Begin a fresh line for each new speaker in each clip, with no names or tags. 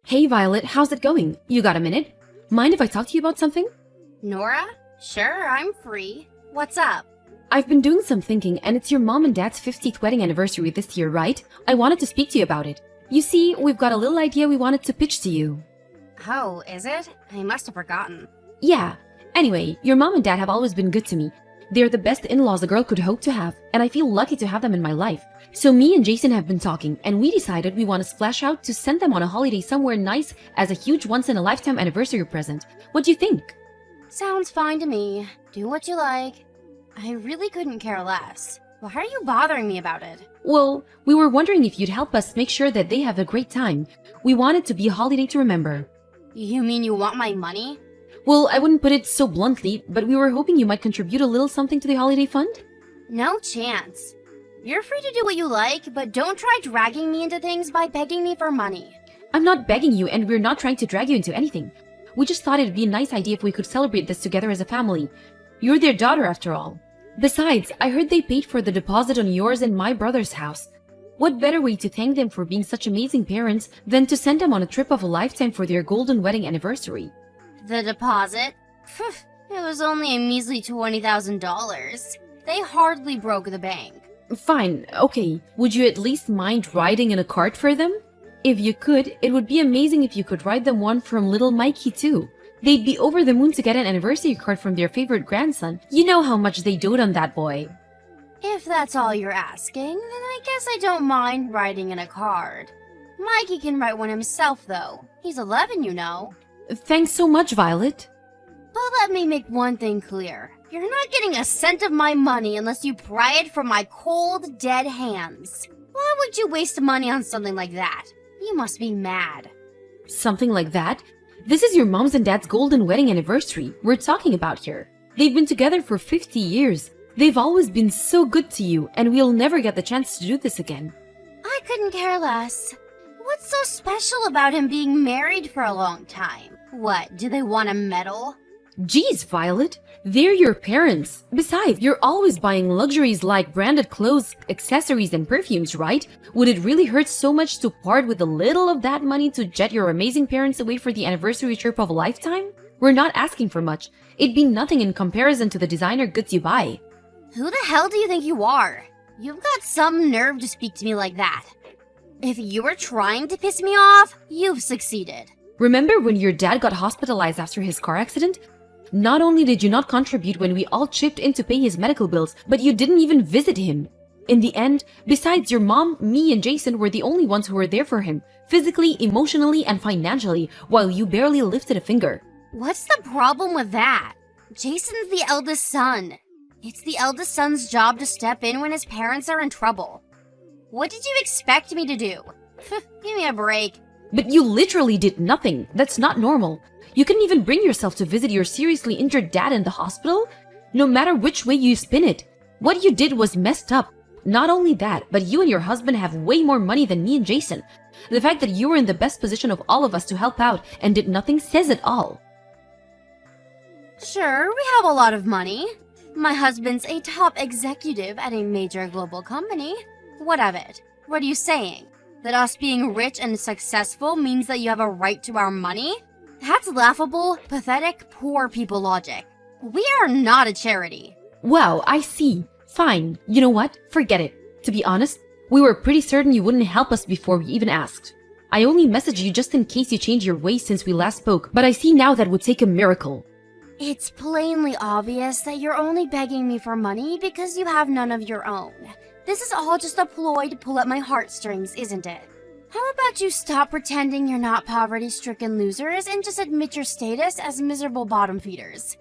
Hey Violet, how's it going? You got a minute? Mind if I talk to you about something?
Nora? Sure, I'm free. What's up?
I've been doing some thinking, and it's your mom and dad's 50th wedding anniversary this year, right? I wanted to speak to you about it. You see, we've got a little idea we wanted to pitch to you.
Oh, is it? I must have forgotten.
Yeah. Anyway, your mom and dad have always been good to me. They're the best in-laws a girl could hope to have, and I feel lucky to have them in my life. So me and Jason have been talking, and we decided we want to splash out to send them on a holiday somewhere nice as a huge once-in-a-lifetime anniversary present. What do you think?
Sounds fine to me. Do what you like. I really couldn't care less. Why are you bothering me about it?
Well, we were wondering if you'd help us make sure that they have a great time. We want it to be a holiday to remember.
You mean you want my money?
Well, I wouldn't put it so bluntly, but we were hoping you might contribute a little something to the holiday fund.
No chance. You're free to do what you like, but don't try dragging me into things by begging me for money.
I'm not begging you, and we're not trying to drag you into anything. We just thought it'd be a nice idea if we could celebrate this together as a family. You're their daughter after all. Besides, I heard they paid for the deposit on yours and my brother's house. What better way to thank them for being such amazing parents than to send them on a trip of a lifetime for their golden wedding anniversary?
The deposit? Phew, it was only a measly $20,000. They hardly broke the bank.
Fine, okay. Would you at least mind riding in a cart for them? If you could, it would be amazing if you could ride them one from little Mikey too. They'd be over the moon to get an anniversary card from their favorite grandson. You know how much they dote on that boy.
If that's all you're asking, then I guess I don't mind riding in a card. Mikey can write one himself, though. He's 11, you know.
Thanks so much, Violet.
But let me make one thing clear. You're not getting a cent of my money unless you pry it from my cold, dead hands. Why would you waste money on something like that? You must be mad.
Something like that? This is your mom's and dad's golden wedding anniversary we're talking about here. They've been together for 50 years. They've always been so good to you, and we'll never get the chance to do this again.
I couldn't care less. What's so special about him being married for a long time? What, do they want a medal?
Geez, Violet, they're your parents. Besides, you're always buying luxuries like branded clothes, accessories, and perfumes, right? Would it really hurt so much to part with a little of that money to jet your amazing parents away for the anniversary trip of a lifetime? We're not asking for much. It'd be nothing in comparison to the designer goods you buy.
Who the hell do you think you are? You've got some nerve to speak to me like that. If you were trying to piss me off, you've succeeded.
Remember when your dad got hospitalized after his car accident? Not only did you not contribute when we all chipped in to pay his medical bills, but you didn't even visit him. In the end, besides your mom, me and Jason were the only ones who were there for him, physically, emotionally, and financially, while you barely lifted a finger.
What's the problem with that? Jason's the eldest son. It's the eldest son's job to step in when his parents are in trouble. What did you expect me to do? Give me a break.
But you literally did nothing. That's not normal. You couldn't even bring yourself to visit your seriously injured dad in the hospital? No matter which way you spin it. What you did was messed up. Not only that, but you and your husband have way more money than me and Jason. The fact that you were in the best position of all of us to help out and did nothing says it all.
Sure, we have a lot of money. My husband's a top executive at a major global company. What of it? What are you saying? That us being rich and successful means that you have a right to our money? That's laughable, pathetic, poor people logic. We are not a charity.
Wow, I see. Fine. You know what? Forget it. To be honest, we were pretty certain you wouldn't help us before we even asked. I only messaged you just in case you changed your ways since we last spoke, but I see now that would take a miracle.
It's plainly obvious that you're only begging me for money because you have none of your own. This is all just a ploy to pull at my heartstrings, isn't it? How about you stop pretending you're not poverty-stricken losers and just admit your status as miserable bottom feeders?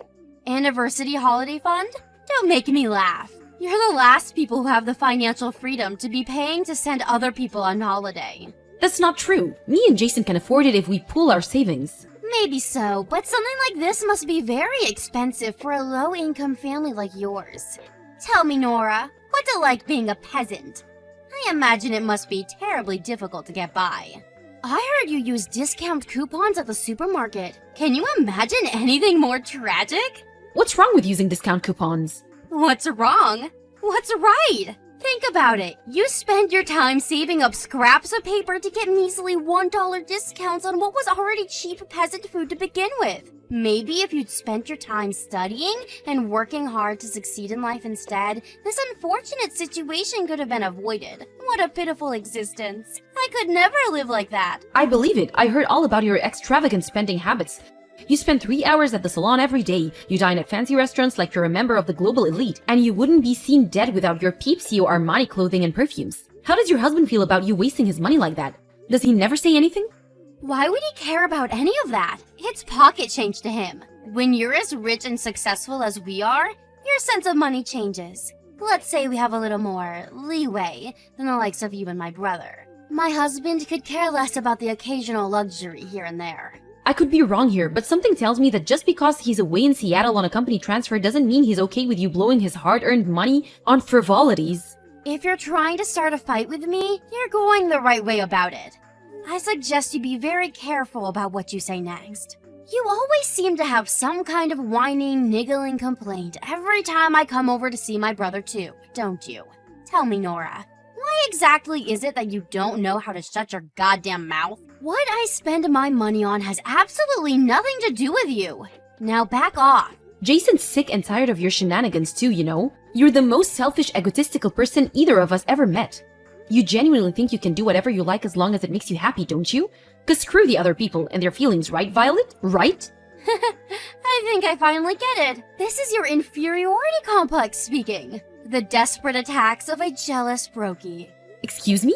Anniversary holiday fund? Don't make me laugh. You're the last people who have the financial freedom to be paying to send other people on holiday.
That's not true. Me and Jason can afford it if we pool our savings.
Maybe so, but something like this must be very expensive for a low-income family like yours. Tell me, Nora, what's it like being a peasant? I imagine it must be terribly difficult to get by. I heard you use discount coupons at the supermarket. Can you imagine anything more tragic?
What's wrong with using discount coupons?
What's wrong? What's right? Think about it. You spend your time saving up scraps of paper to get measly $1 discounts on what was already cheap peasant food to begin with. Maybe if you'd spent your time studying and working hard to succeed in life instead, this unfortunate situation could have been avoided. What a pitiful existence. I could never live like that.
I believe it. I heard all about your extravagant spending habits. You spend 3 hours at the salon every day, you dine at fancy restaurants like you're a member of the global elite, and you wouldn't be seen dead without your Pepsi or Armani clothing and perfumes. How does your husband feel about you wasting his money like that? Does he never say anything?
Why would he care about any of that? It's pocket change to him. When you're as rich and successful as we are, your sense of money changes. Let's say we have a little more leeway than the likes of you and my brother. My husband could care less about the occasional luxury here and there.
I could be wrong here, but something tells me that just because he's away in Seattle on a company transfer doesn't mean he's okay with you blowing his hard-earned money on frivolities.
If you're trying to start a fight with me, you're going the right way about it. I suggest you be very careful about what you say next. You always seem to have some kind of whining, niggling complaint every time I come over to see my brother too, don't you? Tell me, Nora, why exactly is it that you don't know how to shut your goddamn mouth? What I spend my money on has absolutely nothing to do with you. Now back off.
Jason's sick and tired of your shenanigans too, you know? You're the most selfish, egotistical person either of us ever met. You genuinely think you can do whatever you like as long as it makes you happy, don't you? 'Cause screw the other people and their feelings, right, Violet? Right?
I think I finally get it. This is your inferiority complex speaking. The desperate attacks of a jealous brokey.
Excuse me?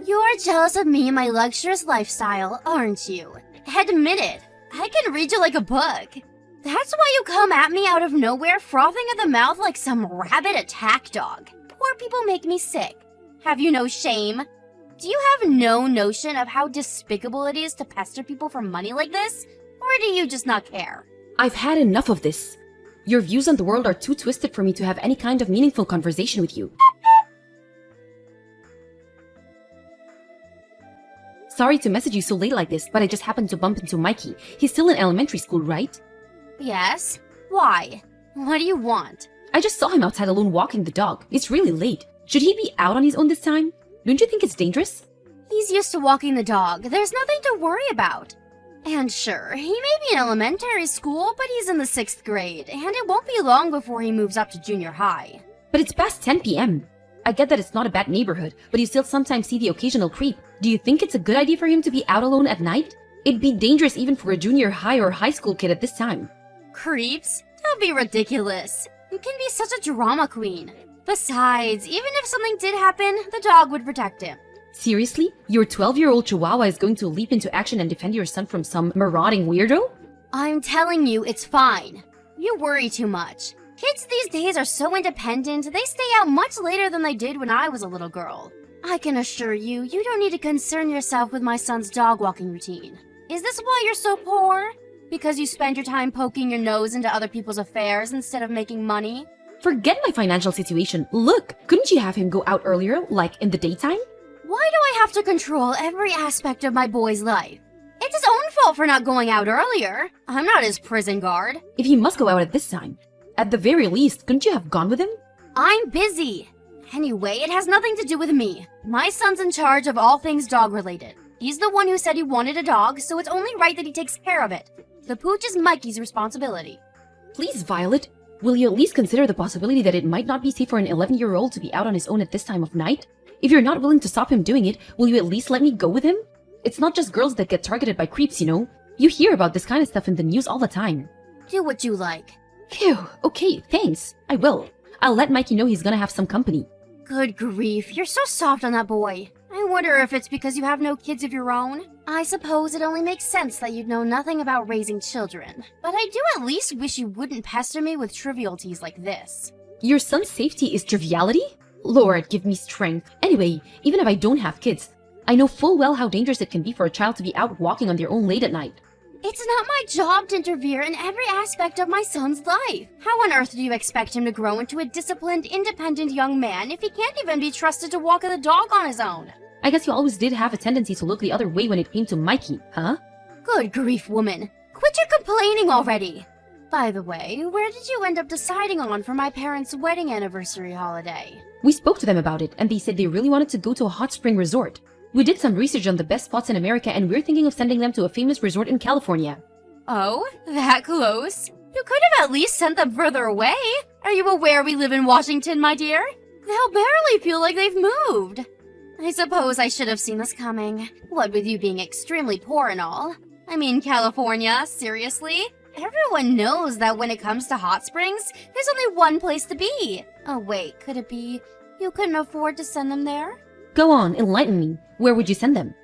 You're jealous of me and my luxurious lifestyle, aren't you? Admit it. I can read you like a book. That's why you come at me out of nowhere, frothing at the mouth like some rabid attack dog. Poor people make me sick. Have you no shame? Do you have no notion of how despicable it is to pester people for money like this? Or do you just not care?
I've had enough of this. Your views on the world are too twisted for me to have any kind of meaningful conversation with you. Sorry to message you so late like this, but I just happened to bump into Mikey. He's still in elementary school, right?
Yes? Why? What do you want?
I just saw him outside alone walking the dog. It's really late. Should he be out on his own this time? Don't you think it's dangerous?
He's used to walking the dog. There's nothing to worry about. And sure, he may be in elementary school, but he's in the 6th grade, and it won't be long before he moves up to junior high.
But it's past 10 p.m. I get that it's not a bad neighborhood, but you still sometimes see the occasional creep. Do you think it's a good idea for him to be out alone at night? It'd be dangerous even for a junior high or high school kid at this time.
Creeps? Don't be ridiculous. You can be such a drama queen. Besides, even if something did happen, the dog would protect him.
Seriously? Your 12-year-old chihuahua is going to leap into action and defend your son from some marauding weirdo?
I'm telling you, it's fine. You worry too much. Kids these days are so independent, they stay out much later than they did when I was a little girl. I can assure you, you don't need to concern yourself with my son's dog walking routine. Is this why you're so poor? Because you spend your time poking your nose into other people's affairs instead of making money?
Forget my financial situation. Look, couldn't you have him go out earlier, like in the daytime?
Why do I have to control every aspect of my boy's life? It's his own fault for not going out earlier. I'm not his prison guard.
If he must go out at this time, at the very least, couldn't you have gone with him?
I'm busy. Anyway, it has nothing to do with me. My son's in charge of all things dog-related. He's the one who said he wanted a dog, so it's only right that he takes care of it. The pooch is Mikey's responsibility.
Please, Violet, will you at least consider the possibility that it might not be safe for an 11-year-old to be out on his own at this time of night? If you're not willing to stop him doing it, will you at least let me go with him? It's not just girls that get targeted by creeps, you know? You hear about this kind of stuff in the news all the time.
Do what you like.
Phew, okay, thanks. I will. I'll let Mikey know he's gonna have some company.
Good grief, you're so soft on that boy. I wonder if it's because you have no kids of your own. I suppose it only makes sense that you'd know nothing about raising children. But I do at least wish you wouldn't pester me with trivialities like this.
Your son's safety is triviality? Lord, give me strength. Anyway, even if I don't have kids, I know full well how dangerous it can be for a child to be out walking on their own late at night.
It's not my job to interfere in every aspect of my son's life. How on earth do you expect him to grow into a disciplined, independent young man if he can't even be trusted to walk the dog on his own?
I guess you always did have a tendency to look the other way when it came to Mikey, huh?
Good grief, woman. Quit your complaining already. By the way, where did you end up deciding on for my parents' wedding anniversary holiday?
We spoke to them about it, and they said they really wanted to go to a hot spring resort. We did some research on the best spots in America, and we're thinking of sending them to a famous resort in California.
Oh, that close? You could have at least sent them further away. Are you aware we live in Washington, my dear? They'll barely feel like they've moved. I suppose I should have seen this coming. What with you being extremely poor and all. I mean, California, seriously? Everyone knows that when it comes to hot springs, there's only one place to be. Oh wait, could it be you couldn't afford to send them there?
Go on, enlighten me. Where would you send them?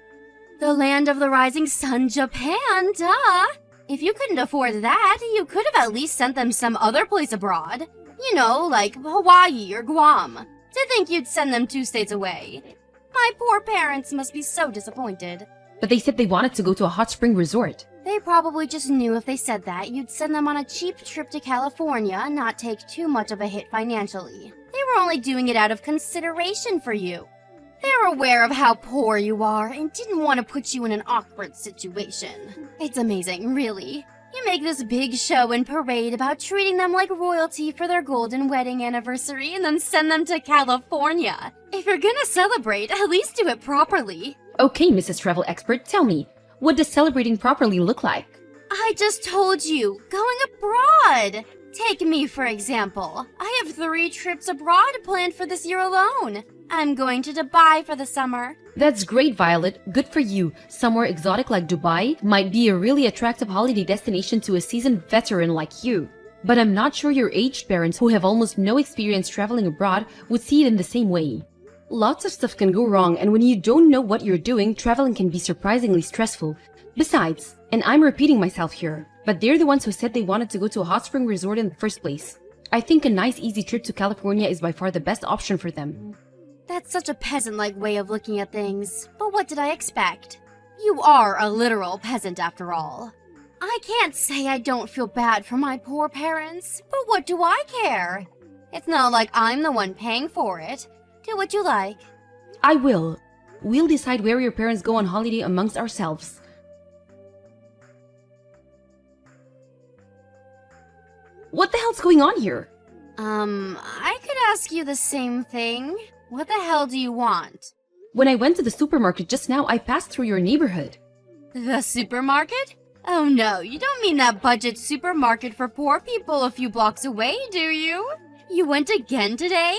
The land of the rising sun, Japan, duh! If you couldn't afford that, you could have at least sent them some other place abroad. You know, like Hawaii or Guam. To think you'd send them 2 states away. My poor parents must be so disappointed.
But they said they wanted to go to a hot spring resort.
They probably just knew if they said that, you'd send them on a cheap trip to California and not take too much of a hit financially. They were only doing it out of consideration for you. They're aware of how poor you are and didn't want to put you in an awkward situation. It's amazing, really. You make this big show and parade about treating them like royalty for their golden wedding anniversary and then send them to California. If you're gonna celebrate, at least do it properly.
Okay, Mrs. Travel Expert, tell me, what does celebrating properly look like?
I just told you, going abroad. Take me, for example. I have 3 trips abroad planned for this year alone. I'm going to Dubai for the summer.
That's great, Violet. Good for you. Somewhere exotic like Dubai might be a really attractive holiday destination to a seasoned veteran like you. But I'm not sure your aged parents, who have almost no experience traveling abroad, would see it in the same way. Lots of stuff can go wrong, and when you don't know what you're doing, traveling can be surprisingly stressful. Besides, and I'm repeating myself here, but they're the ones who said they wanted to go to a hot spring resort in the first place. I think a nice easy trip to California is by far the best option for them.
That's such a peasant-like way of looking at things. But what did I expect? You are a literal peasant after all. I can't say I don't feel bad for my poor parents, but what do I care? It's not like I'm the one paying for it. Do what you like.
I will. We'll decide where your parents go on holiday amongst ourselves. What the hell's going on here?
I could ask you the same thing. What the hell do you want?
When I went to the supermarket just now, I passed through your neighborhood.
The supermarket? Oh no, you don't mean that budget supermarket for poor people a few blocks away, do you? You went again today?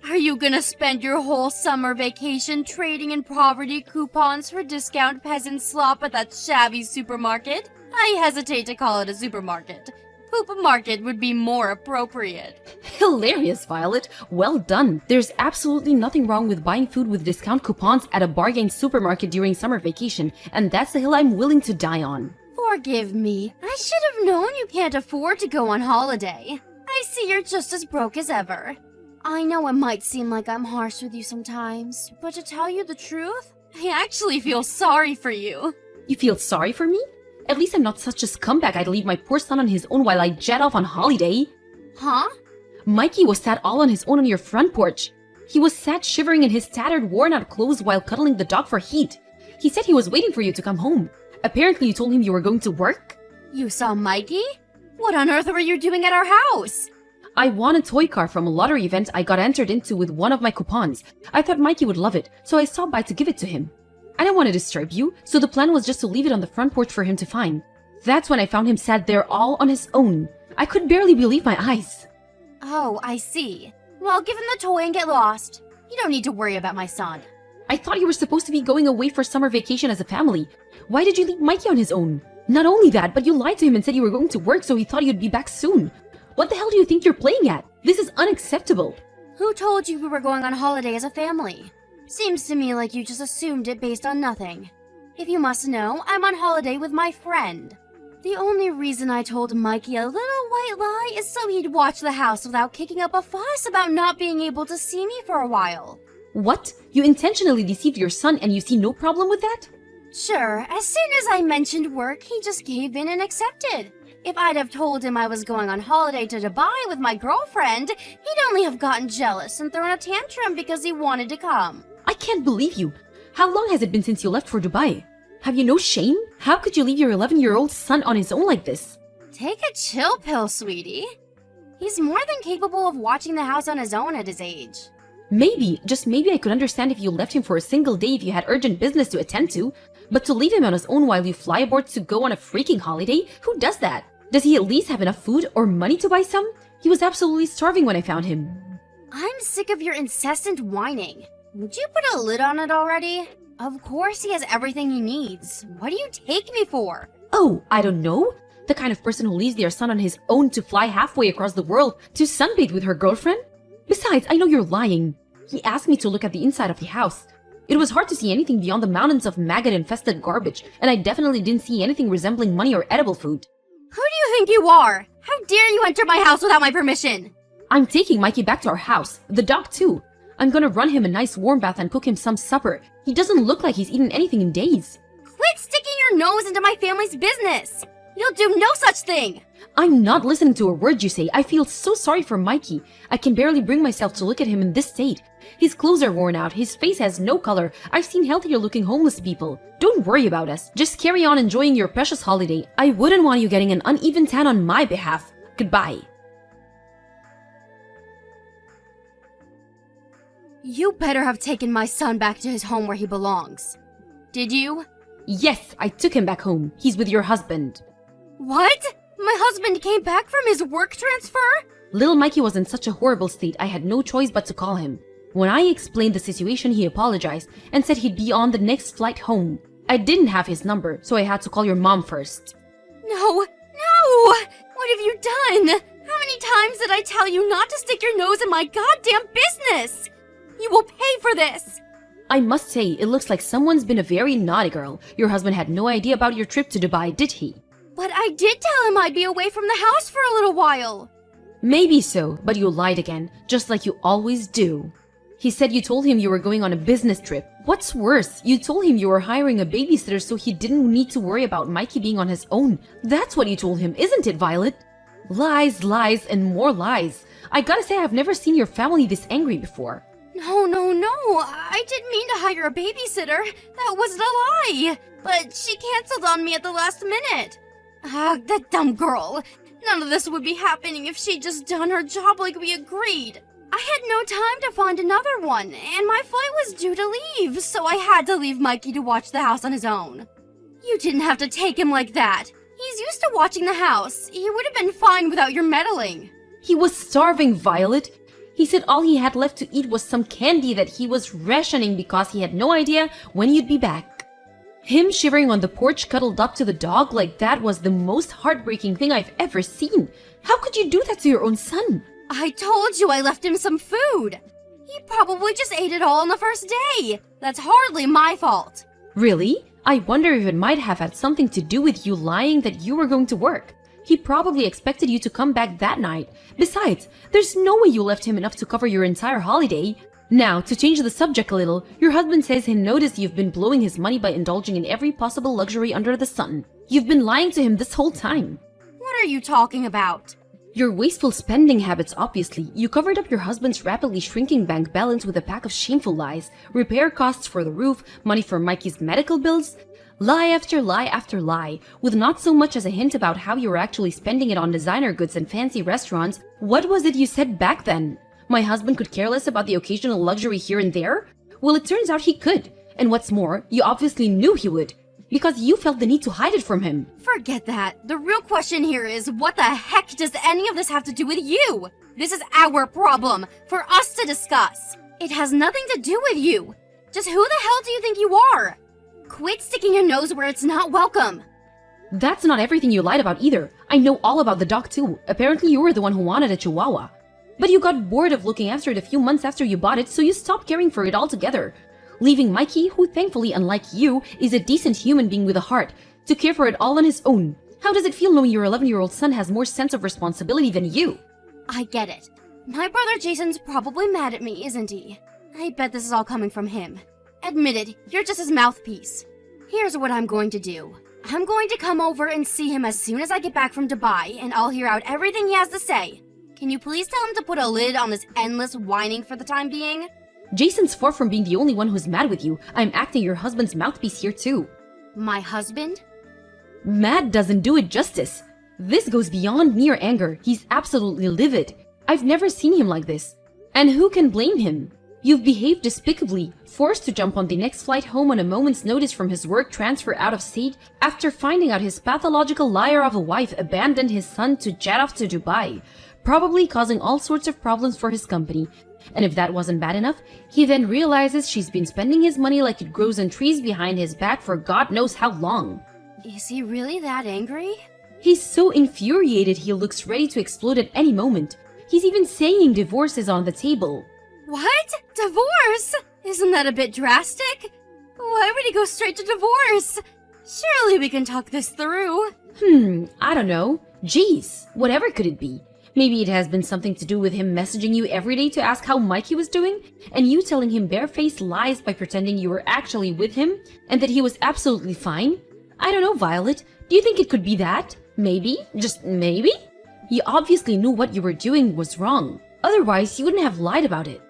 Are you gonna spend your whole summer vacation trading in poverty coupons for discount peasant slop at that shabby supermarket? I hesitate to call it a supermarket. Poop market would be more appropriate.
Hilarious, Violet. Well done. There's absolutely nothing wrong with buying food with discount coupons at a bargain supermarket during summer vacation, and that's the hill I'm willing to die on.
Forgive me. I should have known you can't afford to go on holiday. I see you're just as broke as ever. I know it might seem like I'm harsh with you sometimes, but to tell you the truth, I actually feel sorry for you.
You feel sorry for me? At least I'm not such a scumbag I'd leave my poor son on his own while I jet off on holiday.
Huh?
Mikey was sat all on his own on your front porch. He was sat shivering in his tattered, worn-out clothes while cuddling the dog for heat. He said he was waiting for you to come home. Apparently you told him you were going to work?
You saw Mikey? What on earth were you doing at our house?
I won a toy car from a lottery event I got entered into with one of my coupons. I thought Mikey would love it, so I stopped by to give it to him. I didn't want to disturb you, so the plan was just to leave it on the front porch for him to find. That's when I found him sat there all on his own. I could barely believe my eyes.
Oh, I see. Well, give him the toy and get lost. You don't need to worry about my son.
I thought you were supposed to be going away for summer vacation as a family. Why did you leave Mikey on his own? Not only that, but you lied to him and said you were going to work, so he thought you'd be back soon. What the hell do you think you're playing at? This is unacceptable.
Who told you we were going on holiday as a family? Seems to me like you just assumed it based on nothing. If you must know, I'm on holiday with my friend. The only reason I told Mikey a little white lie is so he'd watch the house without kicking up a fuss about not being able to see me for a while.
What? You intentionally deceived your son and you see no problem with that?
Sure, as soon as I mentioned work, he just gave in and accepted. If I'd have told him I was going on holiday to Dubai with my girlfriend, he'd only have gotten jealous and thrown a tantrum because he wanted to come.
I can't believe you. How long has it been since you left for Dubai? Have you no shame? How could you leave your 11-year-old son on his own like this?
Take a chill pill, sweetie. He's more than capable of watching the house on his own at his age.
Maybe, just maybe I could understand if you left him for a single day if you had urgent business to attend to. But to leave him on his own while you fly aboard to go on a freaking holiday? Who does that? Does he at least have enough food or money to buy some? He was absolutely starving when I found him.
I'm sick of your incessant whining. Would you put a lid on it already? Of course he has everything he needs. What do you take me for?
Oh, I don't know. The kind of person who leaves their son on his own to fly halfway across the world to sunbathe with her girlfriend? Besides, I know you're lying. He asked me to look at the inside of the house. It was hard to see anything beyond the mountains of maggot-infested garbage, and I definitely didn't see anything resembling money or edible food.
Who do you think you are? How dare you enter my house without my permission?
I'm taking Mikey back to our house, the dog too. I'm gonna run him a nice warm bath and cook him some supper. He doesn't look like he's eaten anything in days.
Quit sticking your nose into my family's business. You'll do no such thing.
I'm not listening to a word you say. I feel so sorry for Mikey. I can barely bring myself to look at him in this state. His clothes are worn out. His face has no color. I've seen healthier looking homeless people. Don't worry about us. Just carry on enjoying your precious holiday. I wouldn't want you getting an uneven tan on my behalf. Goodbye.
You better have taken my son back to his home where he belongs. Did you?
Yes, I took him back home. He's with your husband.
What? My husband came back from his work transfer?
Little Mikey was in such a horrible state, I had no choice but to call him. When I explained the situation, he apologized and said he'd be on the next flight home. I didn't have his number, so I had to call your mom first.
No! What have you done? How many times did I tell you not to stick your nose in my goddamn business? You will pay for this!
I must say, it looks like someone's been a very naughty girl. Your husband had no idea about your trip to Dubai, did he?
But I did tell him I'd be away from the house for a little while.
Maybe so, but you lied again, just like you always do. He said you told him you were going on a business trip. What's worse, you told him you were hiring a babysitter so he didn't need to worry about Mikey being on his own. That's what you told him, isn't it, Violet? Lies, lies, and more lies. I gotta say, I've never seen your family this angry before.
No. I didn't mean to hire a babysitter. That wasn't a lie. But she canceled on me at the last minute. That dumb girl. None of this would be happening if she'd just done her job like we agreed. I had no time to find another one, and my flight was due to leave, so I had to leave Mikey to watch the house on his own. You didn't have to take him like that. He's used to watching the house. He would have been fine without your meddling.
He was starving, Violet. He said all he had left to eat was some candy that he was rationing because he had no idea when you'd be back. Him shivering on the porch cuddled up to the dog like that was the most heartbreaking thing I've ever seen. How could you do that to your own son?
I told you I left him some food. He probably just ate it all on the first day. That's hardly my fault.
Really? I wonder if it might have had something to do with you lying that you were going to work. He probably expected you to come back that night. Besides, there's no way you left him enough to cover your entire holiday. Now, to change the subject a little, your husband says he noticed you've been blowing his money by indulging in every possible luxury under the sun. You've been lying to him this whole time.
What are you talking about?
Your wasteful spending habits, obviously. You covered up your husband's rapidly shrinking bank balance with a pack of shameful lies. Repair costs for the roof, money for Mikey's medical bills. Lie after lie after lie, with not so much as a hint about how you were actually spending it on designer goods and fancy restaurants. What was it you said back then? My husband could care less about the occasional luxury here and there? Well, it turns out he could. And what's more, you obviously knew he would. Because you felt the need to hide it from him.
Forget that. The real question here is, what the heck does any of this have to do with you? This is our problem, for us to discuss. It has nothing to do with you. Just who the hell do you think you are? Quit sticking your nose where it's not welcome.
That's not everything you lied about either. I know all about the dog too. Apparently you were the one who wanted a chihuahua. But you got bored of looking after it a few months after you bought it, so you stopped caring for it altogether. Leaving Mikey, who thankfully, unlike you, is a decent human being with a heart, to care for it all on his own. How does it feel knowing your 11-year-old son has more sense of responsibility than you?
I get it. My brother Jason's probably mad at me, isn't he? I bet this is all coming from him. Admit it, you're just his mouthpiece. Here's what I'm going to do. I'm going to come over and see him as soon as I get back from Dubai, and I'll hear out everything he has to say. Can you please tell him to put a lid on this endless whining for the time being?
Jason's far from being the only one who's mad with you. I'm acting your husband's mouthpiece here too.
My husband?
Mad doesn't do it justice. This goes beyond mere anger. He's absolutely livid. I've never seen him like this. And who can blame him? You've behaved despicably, forced to jump on the next flight home on a moment's notice from his work transfer out of state after finding out his pathological liar of a wife abandoned his son to jet off to Dubai, probably causing all sorts of problems for his company. And if that wasn't bad enough, he then realizes she's been spending his money like it grows on trees behind his back for God knows how long.
Is he really that angry?
He's so infuriated he looks ready to explode at any moment. He's even saying divorce is on the table.
What? Divorce? Isn't that a bit drastic? Why would he go straight to divorce? Surely we can talk this through.
I don't know. Jeez, whatever could it be? Maybe it has been something to do with him messaging you every day to ask how Mikey was doing, and you telling him barefaced lies by pretending you were actually with him, and that he was absolutely fine? I don't know, Violet. Do you think it could be that? Maybe? Just maybe? You obviously knew what you were doing was wrong. Otherwise, you wouldn't have lied about it.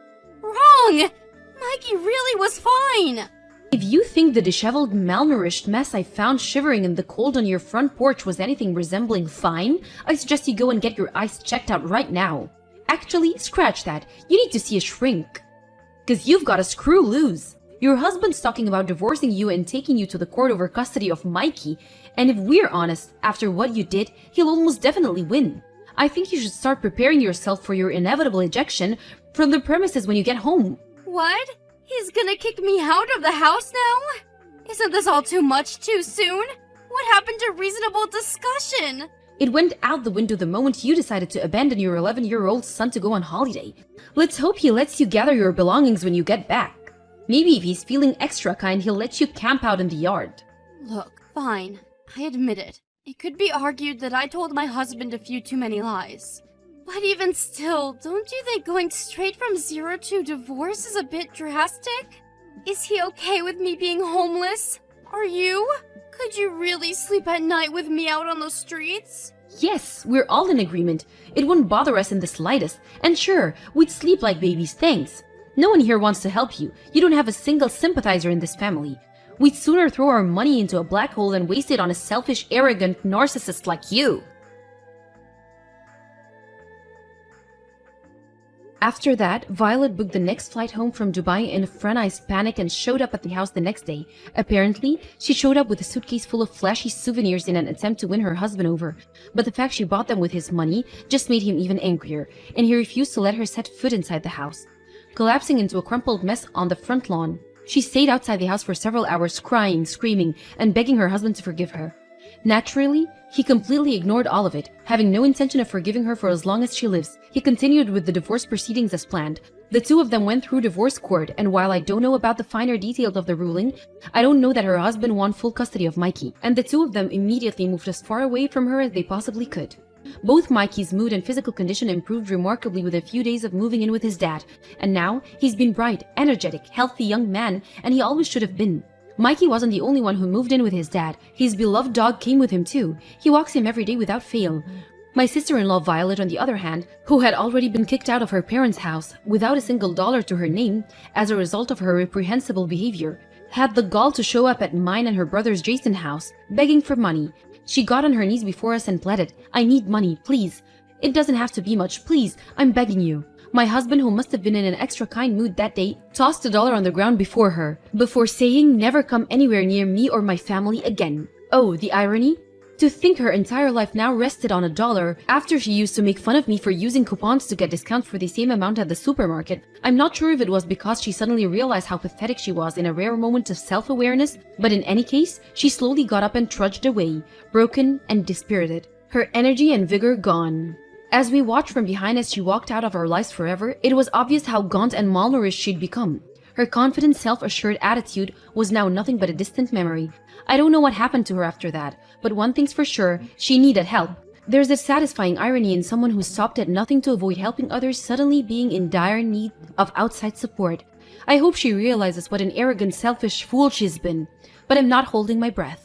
Wrong! Mikey really was fine!
If you think the disheveled, malnourished mess I found shivering in the cold on your front porch was anything resembling fine, I suggest you go and get your eyes checked out right now. Actually, scratch that. You need to see a shrink. 'Cause you've got a screw loose. Your husband's talking about divorcing you and taking you to the court over custody of Mikey, and if we're honest, after what you did, he'll almost definitely win. I think you should start preparing yourself for your inevitable ejection from the premises when you get home.
What? He's gonna kick me out of the house now? Isn't this all too much too soon? What happened to reasonable discussion?
It went out the window the moment you decided to abandon your 11-year-old son to go on holiday. Let's hope he lets you gather your belongings when you get back. Maybe if he's feeling extra kind, he'll let you camp out in the yard.
Look, fine. I admit it. It could be argued that I told my husband a few too many lies. But even still, don't you think going straight from 0 to divorce is a bit drastic? Is he okay with me being homeless? Are you? Could you really sleep at night with me out on the streets?
Yes, we're all in agreement. It wouldn't bother us in the slightest. And sure, we'd sleep like babies, thanks. No one here wants to help you. You don't have a single sympathizer in this family. We'd sooner throw our money into a black hole than waste it on a selfish, arrogant narcissist like you. After that, Violet booked the next flight home from Dubai in a frenzied panic and showed up at the house the next day. Apparently, she showed up with a suitcase full of flashy souvenirs in an attempt to win her husband over. But the fact she bought them with his money just made him even angrier, and he refused to let her set foot inside the house. Collapsing into a crumpled mess on the front lawn, she stayed outside the house for several hours crying, screaming, and begging her husband to forgive her. Naturally, he completely ignored all of it, having no intention of forgiving her for as long as she lives. He continued with the divorce proceedings as planned. The two of them went through divorce court, and while I don't know about the finer details of the ruling, I don't know that her husband won full custody of Mikey, and the two of them immediately moved as far away from her as they possibly could. Both Mikey's mood and physical condition improved remarkably with a few days of moving in with his dad, and now he's been bright, energetic, healthy young man, and he always should have been. Mikey wasn't the only one who moved in with his dad. His beloved dog came with him too. He walks him every day without fail. My sister-in-law Violet, on the other hand, who had already been kicked out of her parents' house without a single dollar to her name as a result of her reprehensible behavior, had the gall to show up at mine and her brother's Jason house, begging for money. She got on her knees before us and pleaded, "I need money, please. It doesn't have to be much, please. I'm begging you." My husband, who must have been in an extra kind mood that day, tossed $1 on the ground before her, before saying, "Never come anywhere near me or my family again." Oh, the irony? To think her entire life now rested on $1 after she used to make fun of me for using coupons to get discounts for the same amount at the supermarket. I'm not sure if it was because she suddenly realized how pathetic she was in a rare moment of self-awareness, but in any case, she slowly got up and trudged away, broken and dispirited, her energy and vigor gone. As we watched from behind as she walked out of our lives forever, it was obvious how gaunt and malnourished she'd become. Her confident, self-assured attitude was now nothing but a distant memory. I don't know what happened to her after that, but one thing's for sure, she needed help. There's a satisfying irony in someone who stopped at nothing to avoid helping others suddenly being in dire need of outside support. I hope she realizes what an arrogant, selfish fool she's been, but I'm not holding my breath.